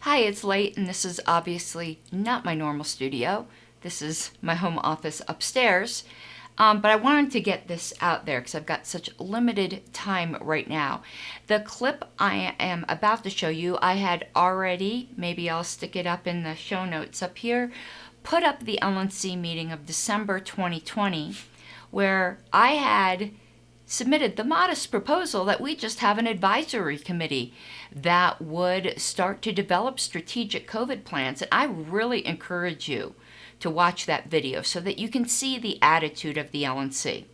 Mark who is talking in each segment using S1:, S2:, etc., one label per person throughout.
S1: Hi, it's late, and this is obviously not my normal studio. This is my home office upstairs. But I wanted to get this out there because I've got such limited time right now. The clip I am about to show you, I had already, maybe I'll stick it up in the show notes up here, put up the LNC meeting of December 2020, where I had submitted the modest proposal that we just have an advisory committee that would start to develop strategic COVID plans. And I really encourage you to watch that video so that you can see the attitude of the LNC.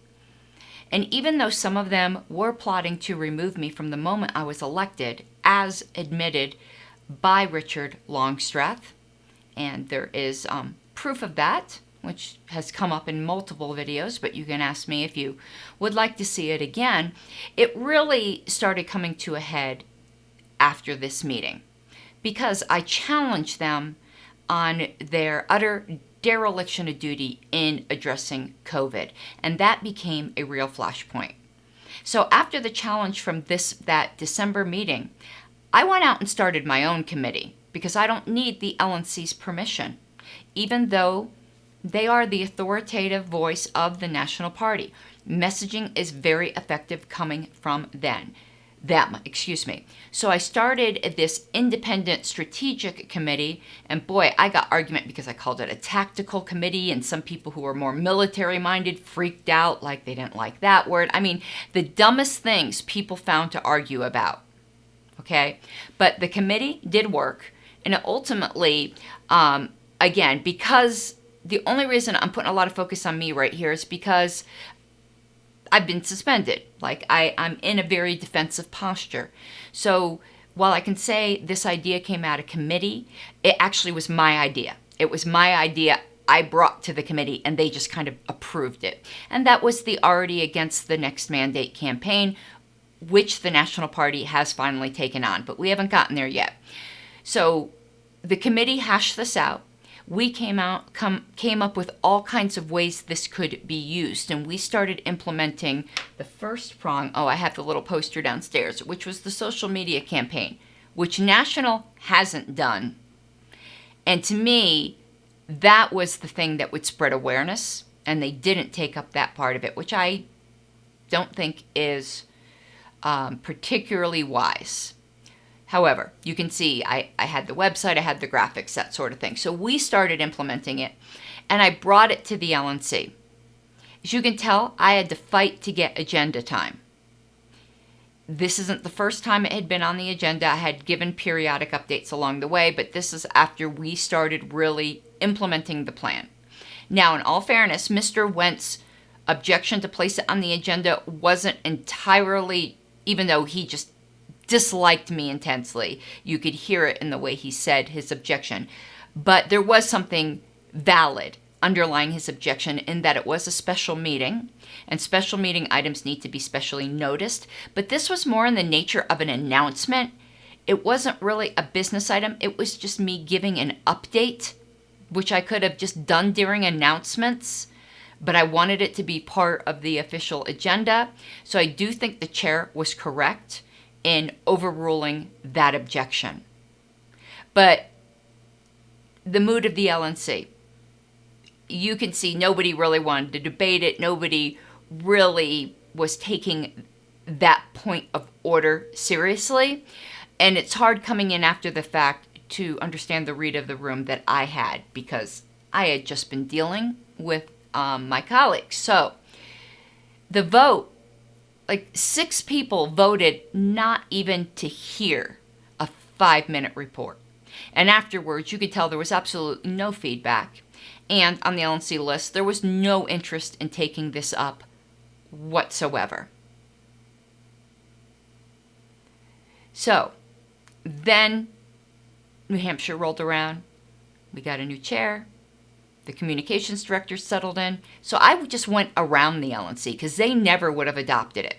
S1: And even though some of them were plotting to remove me from the moment I was elected, as admitted by Richard Longstreth, and there is proof of that, which has come up in multiple videos, but you can ask me if you would like to see it again. It really started coming to a head after this meeting because I challenged them on their utter dereliction of duty in addressing COVID, and that became a real flashpoint. So after the challenge from that December meeting, I went out and started my own committee because I don't need the LNC's permission, even though they are the authoritative voice of the National Party. Messaging is very effective coming from them. So I started this independent strategic committee, and boy, I got argument because I called it a tactical committee, and some people who were more military-minded freaked out like they didn't like that word. I mean, the dumbest things people found to argue about, okay? But the committee did work, and it ultimately, again, because the only reason I'm putting a lot of focus on me right here is because I've been suspended. Like, I'm in a very defensive posture. So while I can say this idea came out of committee, it actually was my idea. It was my idea I brought to the committee, and they just kind of approved it. And that was the Already Against the Next Mandate campaign, which the National Party has finally taken on. But we haven't gotten there yet. So the committee hashed this out. We came up with all kinds of ways this could be used, and we started implementing the first prong. Oh, I have the little poster downstairs, which was the social media campaign, which National hasn't done. And to me, that was the thing that would spread awareness, and they didn't take up that part of it, which I don't think is particularly wise. However, you can see I had the website, I had the graphics, that sort of thing. So we started implementing it, and I brought it to the LNC. As you can tell, I had to fight to get agenda time. This isn't the first time it had been on the agenda. I had given periodic updates along the way, but this is after we started really implementing the plan. Now, in all fairness, Mr. Wentz's objection to place it on the agenda wasn't entirely, even though he just disliked me intensely. You could hear it in the way he said his objection. But there was something valid underlying his objection in that it was a special meeting, and special meeting items need to be specially noticed. But this was more in the nature of an announcement. It wasn't really a business item. It was just me giving an update, which I could have just done during announcements, but I wanted it to be part of the official agenda. So I do think the chair was correct in overruling that objection. But the mood of the LNC, you can see nobody really wanted to debate it. Nobody really was taking that point of order seriously. And it's hard coming in after the fact to understand the read of the room that I had, because I had just been dealing with my colleagues. So the vote, like 6 people voted not even to hear a 5-minute report. And afterwards, you could tell there was absolutely no feedback. And on the LNC list, there was no interest in taking this up whatsoever. So then New Hampshire rolled around. We got a new chair. The communications director settled in. So I just went around the LNC because they never would have adopted it,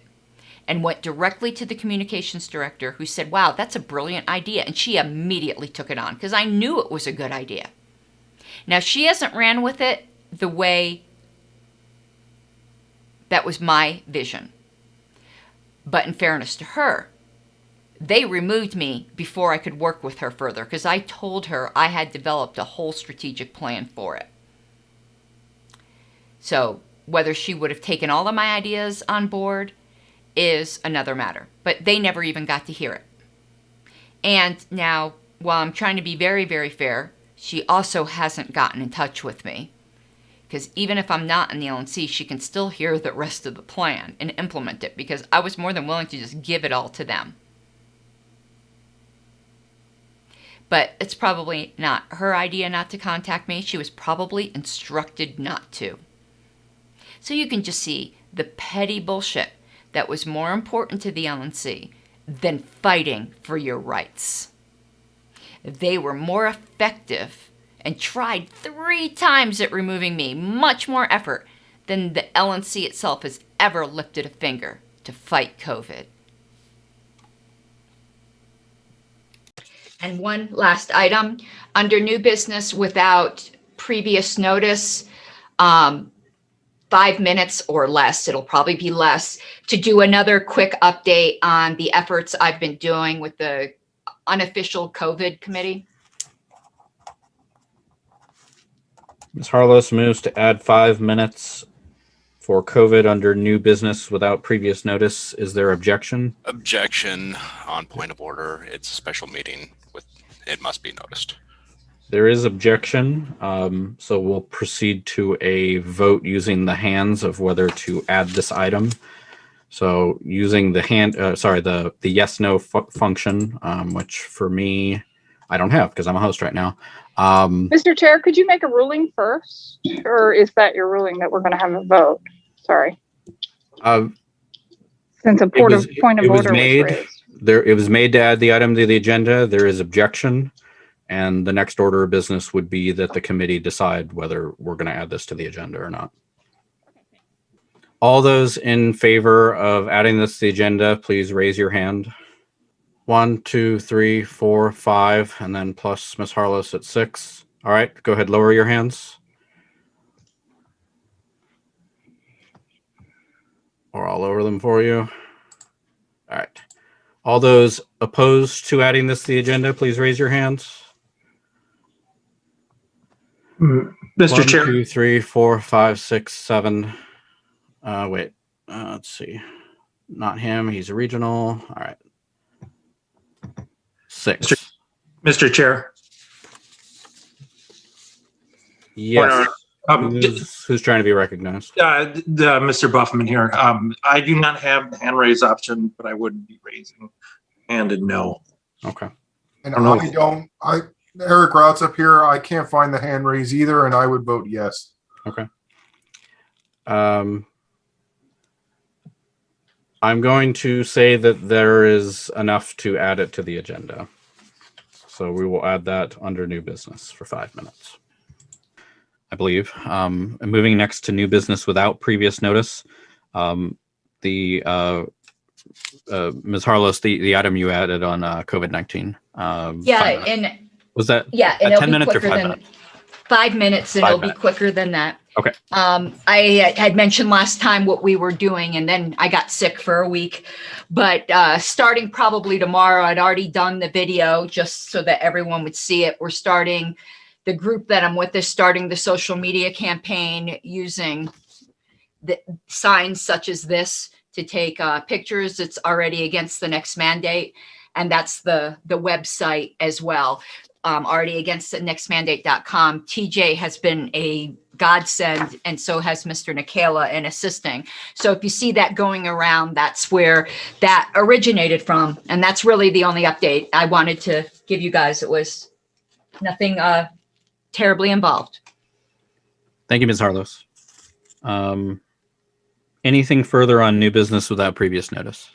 S1: and went directly to the communications director, who said, wow, that's a brilliant idea. And she immediately took it on because I knew it was a good idea. Now, she hasn't ran with it the way that was my vision. But in fairness to her, they removed me before I could work with her further because I told her I had developed a whole strategic plan for it. So whether she would have taken all of my ideas on board is another matter. But they never even got to hear it. And now, while I'm trying to be very, very fair, she also hasn't gotten in touch with me. Because even if I'm not in the LNC, she can still hear the rest of the plan and implement it, because I was more than willing to just give it all to them. But it's probably not her idea not to contact me. She was probably instructed not to. So you can just see the petty bullshit that was more important to the LNC than fighting for your rights. They were more effective and tried 3 times at removing me, much more effort than the LNC itself has ever lifted a finger to fight COVID. And one last item, under new business without previous notice, 5 minutes or less, it'll probably be less, to do another quick update on the efforts I've been doing with the unofficial COVID committee.
S2: Ms. Harlos moves to add 5 minutes for COVID under new business without previous notice. Is there objection?
S3: Objection on point of order. It's a special meeting. It must be noticed.
S2: There is objection, so we'll proceed to a vote using the hands of whether to add this item. So using the hand, the yes/no function, which for me, I don't have because I'm a host right now.
S4: Mr. Chair, could you make a ruling first, or is that your ruling that we're going to have a vote? Sorry. Since a point of order was raised.
S2: It was made to add the item to the agenda. There is objection, and the next order of business would be that the committee decide whether we're going to add this to the agenda or not. All those in favor of adding this to the agenda, please raise your hand. 1, 2, 3, 4, 5, and then plus Ms. Harlos at 6. All right, go ahead, lower your hands. Or I'll lower them for you. All right. All those opposed to adding this to the agenda, please raise your hands.
S5: Mr. Chair.
S2: 1, 2, 3, 4, 5, 6, 7. Let's see. Not him. He's a regional. All right. 6.
S5: Mr. Chair.
S2: Yes. Who's trying to be recognized?
S5: Mr. Buffman here. I do not have the hand raise option, but I would be raising hand and no.
S2: Okay.
S6: And Eric Rout's up here. I can't find the hand raise either, and I would vote yes.
S2: Okay. I'm going to say that there is enough to add it to the agenda. So we will add that under new business for 5 minutes, I believe. Moving next to new business without previous notice. Ms. Harlos, the item you added on COVID-19.
S1: Yeah, and
S2: was that
S1: 10
S2: minutes or 5 minutes?
S1: 5 minutes, and it'll be quicker than that.
S2: Okay.
S1: I had mentioned last time what we were doing, and then I got sick for a week. But starting probably tomorrow, I'd already done the video just so that everyone would see it. We're starting, the group that I'm with is starting the social media campaign using the signs such as this to take pictures. It's already against the next mandate, and that's the website as well. Already against the nextmandate.com. TJ has been a godsend, and so has Mr. Nikala in assisting. So if you see that going around, that's where that originated from. And that's really the only update I wanted to give you guys. It was nothing terribly involved.
S2: Thank you, Ms. Harlos. Anything further on new business without previous notice?